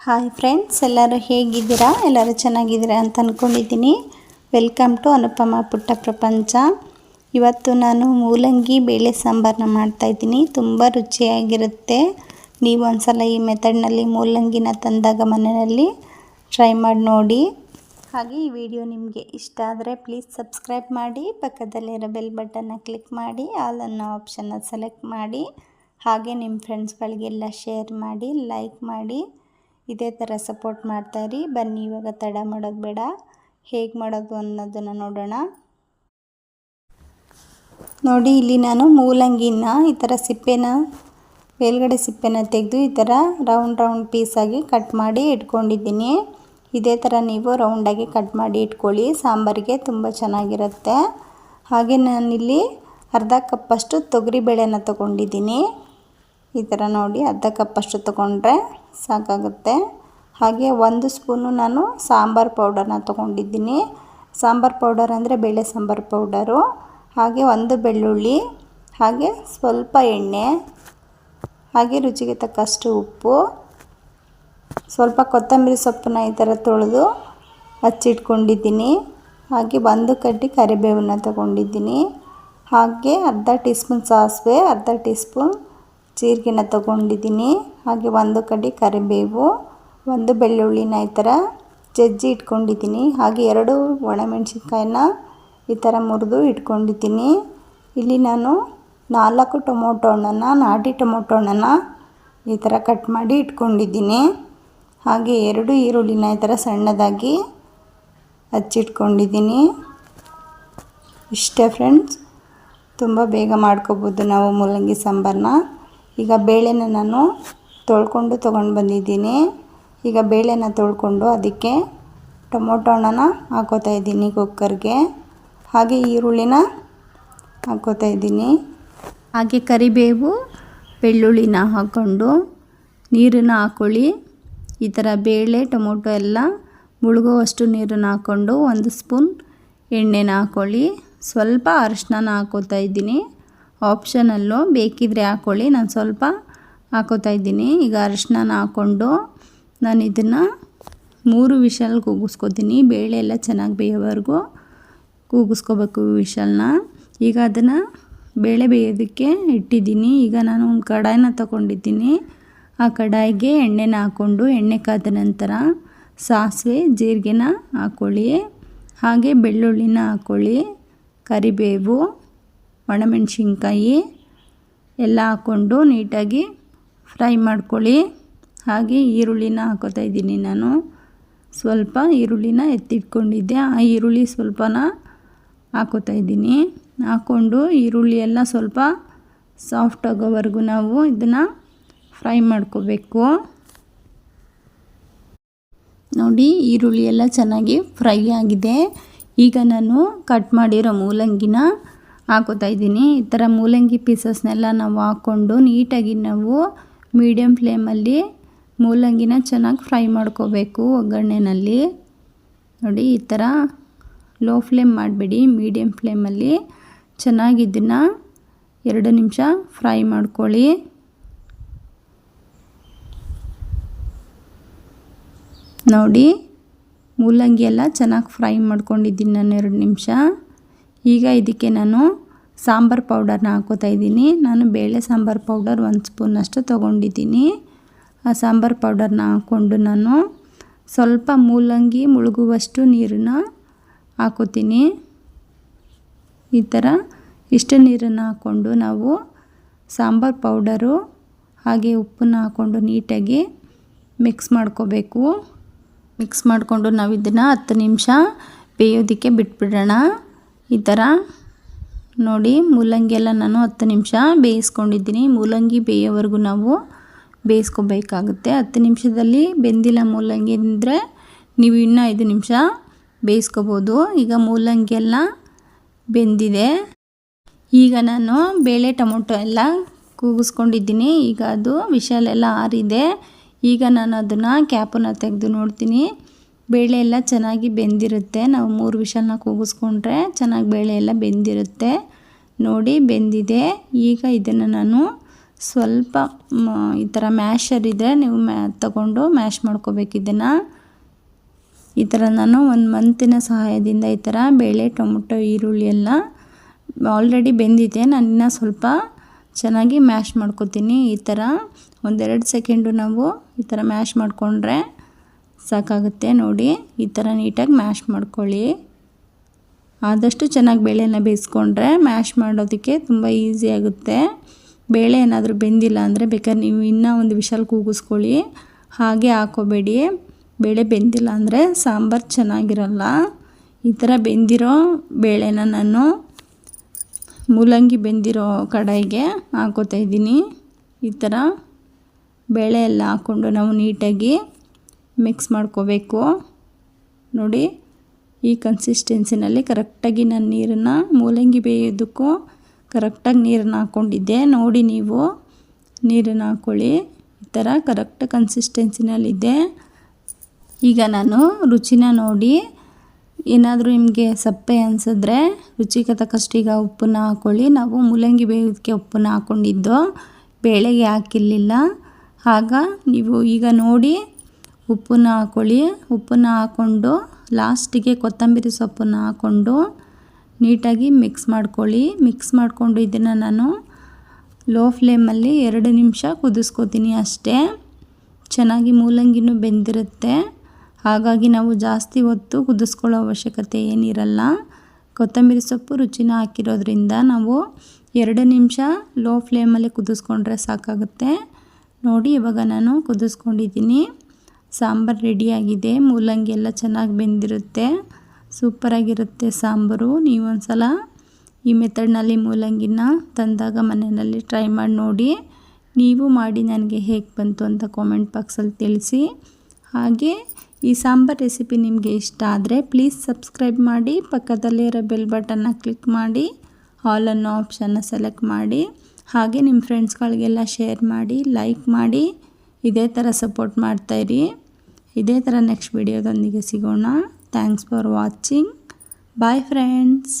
Hi friends, ಎಲ್ಲರೂ ಹೇಗಿದ್ದೀರಾ? ಎಲ್ಲರೂ ಚೆನ್ನಾಗಿದ್ದೀರಾ ಅಂತ ಅಂದ್ಕೊಂಡಿದ್ದೀನಿ. ವೆಲ್ಕಮ್ ಟು ಅನುಪಮ ಪುಟ್ಟ ಪ್ರಪಂಚ. ಇವತ್ತು ನಾನು ಮೂಲಂಗಿ ಬೇಳೆ ಸಾಂಬಾರನ್ನ ಮಾಡ್ತಾಯಿದ್ದೀನಿ. ತುಂಬ ರುಚಿಯಾಗಿರುತ್ತೆ. ನೀವು ಒಂದ್ಸಲ ಈ ಮೆಥಡ್ನಲ್ಲಿ ಮೂಲಂಗಿನ ತಂದಾಗ ಮನೆಯಲ್ಲಿ ಟ್ರೈ ಮಾಡಿ ನೋಡಿ. ಹಾಗೆ ಈ ವಿಡಿಯೋ ನಿಮಗೆ ಇಷ್ಟ ಆದರೆ ಪ್ಲೀಸ್ ಸಬ್ಸ್ಕ್ರೈಬ್ ಮಾಡಿ, ಪಕ್ಕದಲ್ಲಿರೋ ಬೆಲ್ ಬಟನ್ನ ಕ್ಲಿಕ್ ಮಾಡಿ, ಆಲ್ ಅನ್ನೋ ಆಪ್ಷನ್ನ ಸೆಲೆಕ್ಟ್ ಮಾಡಿ, ಹಾಗೆ ನಿಮ್ಮ ಫ್ರೆಂಡ್ಸ್ಗಳಿಗೆಲ್ಲ ಶೇರ್ ಮಾಡಿ, ಲೈಕ್ ಮಾಡಿ. ಇದೇ ಥರ ಸಪೋರ್ಟ್ ಮಾಡ್ತಾಯಿರಿ. ಬನ್ನಿ, ಇವಾಗ ತಡ ಮಾಡೋದು ಬೇಡ, ಹೇಗೆ ಮಾಡೋದು ಅನ್ನೋದನ್ನು ನೋಡೋಣ. ನೋಡಿ, ಇಲ್ಲಿ ನಾನು ಮೂಲಂಗಿನ ಈ ಥರ ಮೇಲ್ಗಡೆ ಸಿಪ್ಪೆನ ತೆಗೆದು ಈ ಥರ ರೌಂಡ್ ಪೀಸಾಗಿ ಕಟ್ ಮಾಡಿ ಇಟ್ಕೊಂಡಿದ್ದೀನಿ. ಇದೇ ಥರ ನೀವು ರೌಂಡಾಗಿ ಕಟ್ ಮಾಡಿ ಇಟ್ಕೊಳ್ಳಿ, ಸಾಂಬಾರಿಗೆ ತುಂಬ ಚೆನ್ನಾಗಿರುತ್ತೆ. ಹಾಗೆ ನಾನಿಲ್ಲಿ ಅರ್ಧ ಕಪ್ಪಷ್ಟು ತೊಗರಿಬೇಳೆನ ತೊಗೊಂಡಿದ್ದೀನಿ. ಈ ಥರ ನೋಡಿ, ಅರ್ಧ ಕಪ್ಪಷ್ಟು ತೊಗೊಂಡ್ರೆ ಸಾಕಾಗುತ್ತೆ. ಹಾಗೆ 1 ಸ್ಪೂನು ನಾನು ಸಾಂಬಾರು ಪೌಡರ್ನ ತೊಗೊಂಡಿದ್ದೀನಿ. ಸಾಂಬಾರು ಪೌಡರ್ ಅಂದರೆ ಬೇಳೆ ಸಾಂಬಾರು ಪೌಡರು. ಹಾಗೆ 1 ಬೆಳ್ಳುಳ್ಳಿ, ಹಾಗೆ ಸ್ವಲ್ಪ ಎಣ್ಣೆ, ಹಾಗೆ ರುಚಿಗೆ ತಕ್ಕಷ್ಟು ಉಪ್ಪು, ಸ್ವಲ್ಪ ಕೊತ್ತಂಬರಿ ಸೊಪ್ಪನ್ನ ಈ ಥರ ತೊಳೆದು ಹಚ್ಚಿಟ್ಕೊಂಡಿದ್ದೀನಿ. ಹಾಗೆ 1 ಕಡ್ಡಿ ಕರಿಬೇವನ್ನ ತೊಗೊಂಡಿದ್ದೀನಿ. ಹಾಗೆ ಅರ್ಧ ಟೀ ಸ್ಪೂನ್ ಸಾಸಿವೆ, ಅರ್ಧ ಟೀ ಸ್ಪೂನ್ ಜೀರಿಗೆನ ತೊಗೊಂಡಿದ್ದೀನಿ. ಹಾಗೆ 1 ಕಡ್ಡಿ ಕರಿಬೇವು, 1 ಬೆಳ್ಳುಳ್ಳಿನ ಈ ಥರ ಜಜ್ಜಿ ಇಟ್ಕೊಂಡಿದ್ದೀನಿ. ಹಾಗೆ 2 ಒಣಮೆಣಸಿನ್ಕಾಯಿನ ಈ ಥರ ಮುರಿದು ಇಟ್ಕೊಂಡಿದ್ದೀನಿ. ಇಲ್ಲಿ ನಾನು 4 ಟೊಮೊಟೊ ಹಣ್ಣನ್ನು, ನಾಟಿ ಟೊಮೊಟೊ ಹಣ್ಣನ್ನು ಈ ಥರ ಕಟ್ ಮಾಡಿ ಇಟ್ಕೊಂಡಿದ್ದೀನಿ. ಹಾಗೆ 2 ಈರುಳ್ಳಿನ ಈ ಥರ ಸಣ್ಣದಾಗಿ ಹಚ್ಚಿಟ್ಕೊಂಡಿದ್ದೀನಿ. ಇಷ್ಟೇ ಫ್ರೆಂಡ್ಸ್, ತುಂಬ ಬೇಗ ಮಾಡ್ಕೋಬೋದು ನಾವು ಮೂಲಂಗಿ ಸಾಂಬಾರನ್ನ. ಈಗ ಬೇಳೆನ ನಾನು ತೊಳ್ಕೊಂಡು ತೊಗೊಂಡು ಬಂದಿದ್ದೀನಿ. ಈಗ ಬೇಳೆನ ತೊಳ್ಕೊಂಡು ಅದಕ್ಕೆ ಟೊಮೊಟೊ ಹಣ್ಣನ್ನ ಹಾಕೋತಾ ಇದ್ದೀನಿ ಕುಕ್ಕರ್ಗೆ. ಹಾಗೆ ಈರುಳ್ಳಿನ ಹಾಕೋತಾ ಇದ್ದೀನಿ. ಹಾಗೆ ಕರಿಬೇವು, ಬೆಳ್ಳುಳ್ಳಿನ ಹಾಕ್ಕೊಂಡು ನೀರನ್ನು ಹಾಕ್ಕೊಳ್ಳಿ. ಈ ಥರ ಬೇಳೆ ಟೊಮೊಟೊ ಎಲ್ಲ ಮುಳುಗುವಷ್ಟು ನೀರನ್ನು ಹಾಕ್ಕೊಂಡು 1 ಸ್ಪೂನ್ ಎಣ್ಣೆನ ಹಾಕ್ಕೊಳ್ಳಿ. ಸ್ವಲ್ಪ ಅರಿಶಿನ ಹಾಕೋತಾ ಇದ್ದೀನಿ. ಆಪ್ಷನಲ್ಲು, ಬೇಕಿದ್ರೆ ಹಾಕ್ಕೊಳ್ಳಿ, ನಾನು ಸ್ವಲ್ಪ ಹಾಕೋತಾ ಇದ್ದೀನಿ. ಈಗ ಅರಿಶಿನ ಹಾಕ್ಕೊಂಡು ನಾನು ಇದನ್ನು 3 ವಿಷಲ್ ಕೂಗಿಸ್ಕೊತೀನಿ. ಬೇಳೆ ಎಲ್ಲ ಚೆನ್ನಾಗಿ ಬೇಯೋವರೆಗೂ ಕೂಗಿಸ್ಕೋಬೇಕು ವಿಷಲ್ನ. ಈಗ ಅದನ್ನು ಬೇಳೆ ಬೇಯೋದಕ್ಕೆ ಇಟ್ಟಿದ್ದೀನಿ. ಈಗ ನಾನು ಒಂದು ಕಡಾಯಿನ ತೊಗೊಂಡಿದ್ದೀನಿ. ಆ ಕಡಾಯಿಗೆ ಎಣ್ಣೆನ ಹಾಕ್ಕೊಂಡು ಎಣ್ಣೆ ಕಾದ ನಂತರ ಸಾಸಿವೆ, ಜೀರಿಗೆನ ಹಾಕ್ಕೊಳ್ಳಿ. ಹಾಗೆ ಬೆಳ್ಳುಳ್ಳಿನ ಹಾಕ್ಕೊಳ್ಳಿ, ಕರಿಬೇವು, ಒಣಮೆಣಸಿನ್ಕಾಯಿ ಎಲ್ಲ ಹಾಕ್ಕೊಂಡು ನೀಟಾಗಿ ಫ್ರೈ ಮಾಡ್ಕೊಳ್ಳಿ. ಹಾಗೆ ಈರುಳ್ಳಿನ ಹಾಕೋತಾ ಇದ್ದೀನಿ. ನಾನು ಸ್ವಲ್ಪ ಈರುಳ್ಳಿನ ಎತ್ತಿಟ್ಕೊಂಡಿದ್ದೆ. ಆ ಈರುಳ್ಳಿ ಸ್ವಲ್ಪನ ಹಾಕೋತಾ ಇದ್ದೀನಿ. ಹಾಕ್ಕೊಂಡು ಈರುಳ್ಳಿ ಎಲ್ಲ ಸ್ವಲ್ಪ ಸಾಫ್ಟ್ ಆಗೋವರೆಗೂ ನಾವು ಇದನ್ನು ಫ್ರೈ ಮಾಡ್ಕೋಬೇಕು. ನೋಡಿ, ಈರುಳ್ಳಿ ಎಲ್ಲ ಚೆನ್ನಾಗಿ ಫ್ರೈ ಆಗಿದೆ. ಈಗ ನಾನು ಕಟ್ ಮಾಡಿರೋ ಮೂಲಂಗಿನ ಹಾಕೋತಾ ಇದ್ದೀನಿ. ಈ ಥರ ಮೂಲಂಗಿ ಪೀಸಸ್ನೆಲ್ಲ ನಾವು ಹಾಕ್ಕೊಂಡು ನೀಟಾಗಿ ನಾವು ಮೀಡಿಯಮ್ ಫ್ಲೇಮಲ್ಲಿ ಮೂಲಂಗಿನ ಚೆನ್ನಾಗಿ ಫ್ರೈ ಮಾಡ್ಕೋಬೇಕು ಒಗ್ಗರಣೆನಲ್ಲಿ. ನೋಡಿ, ಈ ಥರ ಲೋ ಫ್ಲೇಮ್ ಮಾಡಬೇಡಿ, ಮೀಡಿಯಮ್ ಫ್ಲೇಮಲ್ಲಿ ಚೆನ್ನಾಗಿ ಇದನ್ನು 2 ನಿಮಿಷ ಫ್ರೈ ಮಾಡ್ಕೊಳ್ಳಿ. ನೋಡಿ, ಮೂಲಂಗಿ ಎಲ್ಲ ಚೆನ್ನಾಗಿ ಫ್ರೈ ಮಾಡ್ಕೊಂಡಿದ್ದೀನಿ ನಾನು 2 ನಿಮಿಷ. ಈಗ ಇದಕ್ಕೆ ನಾನು ಸಾಂಬಾರು ಪೌಡರ್ನ ಹಾಕೋತಾ ಇದ್ದೀನಿ. ನಾನು ಬೇಳೆ ಸಾಂಬಾರು ಪೌಡರ್ 1 ಸ್ಪೂನಷ್ಟು ತೊಗೊಂಡಿದ್ದೀನಿ. ಆ ಸಾಂಬಾರು ಪೌಡರ್ನ ಹಾಕ್ಕೊಂಡು ನಾನು ಸ್ವಲ್ಪ ಮೂಲಂಗಿ ಮುಳುಗುವಷ್ಟು ನೀರನ್ನ ಹಾಕೋತೀನಿ. ಈ ಥರ ಇಷ್ಟು ನೀರನ್ನು ಹಾಕ್ಕೊಂಡು ನಾವು ಸಾಂಬಾರು ಪೌಡರು ಹಾಗೆ ಉಪ್ಪನ್ನು ಹಾಕ್ಕೊಂಡು ನೀಟಾಗಿ ಮಿಕ್ಸ್ ಮಾಡ್ಕೋಬೇಕು. ಮಿಕ್ಸ್ ಮಾಡಿಕೊಂಡು ನಾವು ಇದನ್ನು 10 ನಿಮಿಷ ಬೇಯೋದಕ್ಕೆ ಬಿಟ್ಬಿಡೋಣ. ಈ ಥರ ನೋಡಿ, ಮೂಲಂಗಿ ಎಲ್ಲ ನಾನು 10 ನಿಮಿಷ ಬೇಯಿಸ್ಕೊಂಡಿದ್ದೀನಿ. ಮೂಲಂಗಿ ಬೇಯೋವರೆಗೂ ನಾವು ಬೇಯಿಸ್ಕೋಬೇಕಾಗುತ್ತೆ. 10 ನಿಮಿಷದಲ್ಲಿ ಬೆಂದಿಲ್ಲ ಮೂಲಂಗಿ ಅಂದರೆ ನೀವು ಇನ್ನೂ 5 ನಿಮಿಷ ಬೇಯಿಸ್ಕೋಬೋದು. ಈಗ ಮೂಲಂಗಿ ಎಲ್ಲ ಬೆಂದಿದೆ. ಈಗ ನಾನು ಬೇಳೆ ಟೊಮೊಟೊ ಎಲ್ಲ ಕೂಗಿಸ್ಕೊಂಡಿದ್ದೀನಿ. ಈಗ ಅದು ವಿಷಲೆಲ್ಲ ಆರಿದೆ. ಈಗ ನಾನು ಅದನ್ನು ಕ್ಯಾಪನ್ನು ತೆಗೆದು ನೋಡ್ತೀನಿ. ಬೇಳೆ ಎಲ್ಲ ಚೆನ್ನಾಗಿ ಬೆಂದಿರುತ್ತೆ. ನಾವು 3 ವಿಷಲ್ನ ಕೂಗಿಸ್ಕೊಂಡ್ರೆ ಚೆನ್ನಾಗಿ ಬೇಳೆ ಎಲ್ಲ ಬೆಂದಿರುತ್ತೆ. ನೋಡಿ, ಬೆಂದಿದೆ. ಈಗ ಇದನ್ನು ನಾನು ಸ್ವಲ್ಪ ಈ ಥರ ಮ್ಯಾಶರ್ ಇದ್ದರೆ ನೀವು ತಗೊಂಡು ಮ್ಯಾಶ್ ಮಾಡ್ಕೋಬೇಕು. ಇದನ್ನು ಈ ಥರ ನಾನು 1 ಮಂತಿನ ಸಹಾಯದಿಂದ ಈ ಥರ ಬೇಳೆ, ಟೊಮೊಟೊ, ಈರುಳ್ಳಿ ಎಲ್ಲ ಆಲ್ರೆಡಿ ಬೆಂದಿದೆ. ನಾನು ಇನ್ನೂ ಸ್ವಲ್ಪ ಚೆನ್ನಾಗಿ ಮ್ಯಾಶ್ ಮಾಡ್ಕೊತೀನಿ. ಈ ಥರ 1-2 ಸೆಕೆಂಡು ನಾವು ಈ ಥರ ಮ್ಯಾಶ್ ಮಾಡಿಕೊಂಡ್ರೆ ಸಾಕಾಗುತ್ತೆ. ನೋಡಿ ಈ ಥರ ನೀಟಾಗಿ ಮ್ಯಾಶ್ ಮಾಡ್ಕೊಳ್ಳಿ. ಆದಷ್ಟು ಚೆನ್ನಾಗಿ ಬೇಳೆನ ಬೇಯಿಸ್ಕೊಂಡ್ರೆ ಮ್ಯಾಶ್ ಮಾಡೋದಕ್ಕೆ ತುಂಬ ಈಸಿ ಆಗುತ್ತೆ. ಬೇಳೆ ಏನಾದರೂ ಬೆಂದಿಲ್ಲ ಅಂದರೆ ಬೇಕಾದ್ರೆ ನೀವು ಇನ್ನೂ ಒಂದು ವಿಷಲ್ ಕೂಗಿಸ್ಕೊಳ್ಳಿ, ಹಾಗೆ ಹಾಕೋಬೇಡಿ. ಬೇಳೆ ಬೆಂದಿಲ್ಲ ಅಂದರೆ ಸಾಂಬಾರು ಚೆನ್ನಾಗಿರಲ್ಲ. ಈ ಥರ ಬೆಂದಿರೋ ಬೇಳೆನ ನಾನು ಮೂಲಂಗಿ ಬೆಂದಿರೋ ಕಡಾಯಿಗೆ ಹಾಕೋತಾ ಇದ್ದೀನಿ. ಈ ಥರ ಬೇಳೆ ಎಲ್ಲ ಹಾಕ್ಕೊಂಡು ನಾವು ನೀಟಾಗಿ ಮಿಕ್ಸ್ ಮಾಡ್ಕೋಬೇಕು. ನೋಡಿ ಈ ಕನ್ಸಿಸ್ಟೆನ್ಸಿನಲ್ಲಿ ಕರೆಕ್ಟಾಗಿ ನಾನು ನೀರನ್ನು ಮೂಲಂಗಿ ಬೇಯೋದಕ್ಕೂ ಕರೆಕ್ಟಾಗಿ ನೀರನ್ನು ಹಾಕ್ಕೊಂಡಿದ್ದೆ. ನೋಡಿ ನೀವು ನೀರನ್ನು ಹಾಕ್ಕೊಳ್ಳಿ. ಈ ಥರ ಕರೆಕ್ಟ್ ಕನ್ಸಿಸ್ಟೆನ್ಸಿನಲ್ಲಿದೆ. ಈಗ ನಾನು ರುಚಿನ ನೋಡಿ, ಏನಾದರೂ ನಿಮಗೆ ಸಪ್ಪೆ ಅನಿಸಿದ್ರೆ ರುಚಿಗೆ ತಕ್ಕಷ್ಟು ಈಗ ಉಪ್ಪನ್ನ ಹಾಕ್ಕೊಳ್ಳಿ. ನಾವು ಮೂಲಂಗಿ ಬೇಯೋದಕ್ಕೆ ಉಪ್ಪನ್ನ ಹಾಕ್ಕೊಂಡಿದ್ದು, ಬೇಳೆಗೆ ಹಾಕಿರಲಿಲ್ಲ. ಆಗ ನೀವು ಈಗ ನೋಡಿ ಉಪ್ಪನ್ನ ಹಾಕ್ಕೊಳ್ಳಿ. ಉಪ್ಪನ್ನ ಹಾಕ್ಕೊಂಡು ಲಾಸ್ಟಿಗೆ ಕೊತ್ತಂಬರಿ ಸೊಪ್ಪನ್ನು ಹಾಕ್ಕೊಂಡು ನೀಟಾಗಿ ಮಿಕ್ಸ್ ಮಾಡ್ಕೊಳ್ಳಿ. ಮಿಕ್ಸ್ ಮಾಡಿಕೊಂಡು ಇದನ್ನು ನಾನು ಲೋ ಫ್ಲೇಮಲ್ಲಿ 2 ನಿಮಿಷ ಕುದಿಸ್ಕೋತೀನಿ ಅಷ್ಟೇ. ಚೆನ್ನಾಗಿ ಮೂಲಂಗಿನೂ ಬೆಂದಿರುತ್ತೆ, ಹಾಗಾಗಿ ನಾವು ಜಾಸ್ತಿ ಹೊತ್ತು ಕುದಿಸ್ಕೊಳ್ಳೋ ಅವಶ್ಯಕತೆ ಏನಿರಲ್ಲ. ಕೊತ್ತಂಬರಿ ಸೊಪ್ಪು ರುಚಿನ ಹಾಕಿರೋದ್ರಿಂದ ನಾವು 2 ನಿಮಿಷ ಲೋ ಫ್ಲೇಮಲ್ಲಿ ಕುದಿಸ್ಕೊಂಡ್ರೆ ಸಾಕಾಗುತ್ತೆ. ನೋಡಿ ಇವಾಗ ನಾನು ಕುದಿಸ್ಕೊಂಡಿದ್ದೀನಿ. ಸಾಂಬಾರು ರೆಡಿಯಾಗಿದೆ. ಮೂಲಂಗಿ ಎಲ್ಲ ಚೆನ್ನಾಗಿ ಬೆಂದಿರುತ್ತೆ, ಸೂಪರಾಗಿರುತ್ತೆ ಸಾಂಬಾರು. ನೀವು ಒಂದು ಸಲ ಈ ಮೆಥಡ್ನಲ್ಲಿ ಮೂಲಂಗಿನ ತಂದಾಗ ಮನೆಯಲ್ಲಿ ಟ್ರೈ ಮಾಡಿ ನೋಡಿ. ನೀವು ಮಾಡಿ ನನಗೆ ಹೇಗೆ ಬಂತು ಅಂತ ಕಾಮೆಂಟ್ ಬಾಕ್ಸಲ್ಲಿ ತಿಳಿಸಿ. ಹಾಗೆ ಈ ಸಾಂಬಾರು ರೆಸಿಪಿ ನಿಮಗೆ ಇಷ್ಟ ಆದರೆ ಪ್ಲೀಸ್ ಸಬ್ಸ್ಕ್ರೈಬ್ ಮಾಡಿ, ಪಕ್ಕದಲ್ಲಿರೋ ಬೆಲ್ ಬಟನ್ನ ಕ್ಲಿಕ್ ಮಾಡಿ, ಆಲ್ ಅನ್ನೋ ಆಪ್ಷನ್ನ ಸೆಲೆಕ್ಟ್ ಮಾಡಿ. ಹಾಗೆ ನಿಮ್ಮ ಫ್ರೆಂಡ್ಸ್ಗಳಿಗೆಲ್ಲ ಶೇರ್ ಮಾಡಿ, ಲೈಕ್ ಮಾಡಿ. ಇದೇ ಥರ ಸಪೋರ್ಟ್ ಮಾಡ್ತಾಯಿರಿ. ಇದೇ ಥರ ನೆಕ್ಸ್ಟ್ ವಿಡಿಯೋದೊಂದಿಗೆ ಸಿಗೋಣ. Thanks for watching. Bye friends.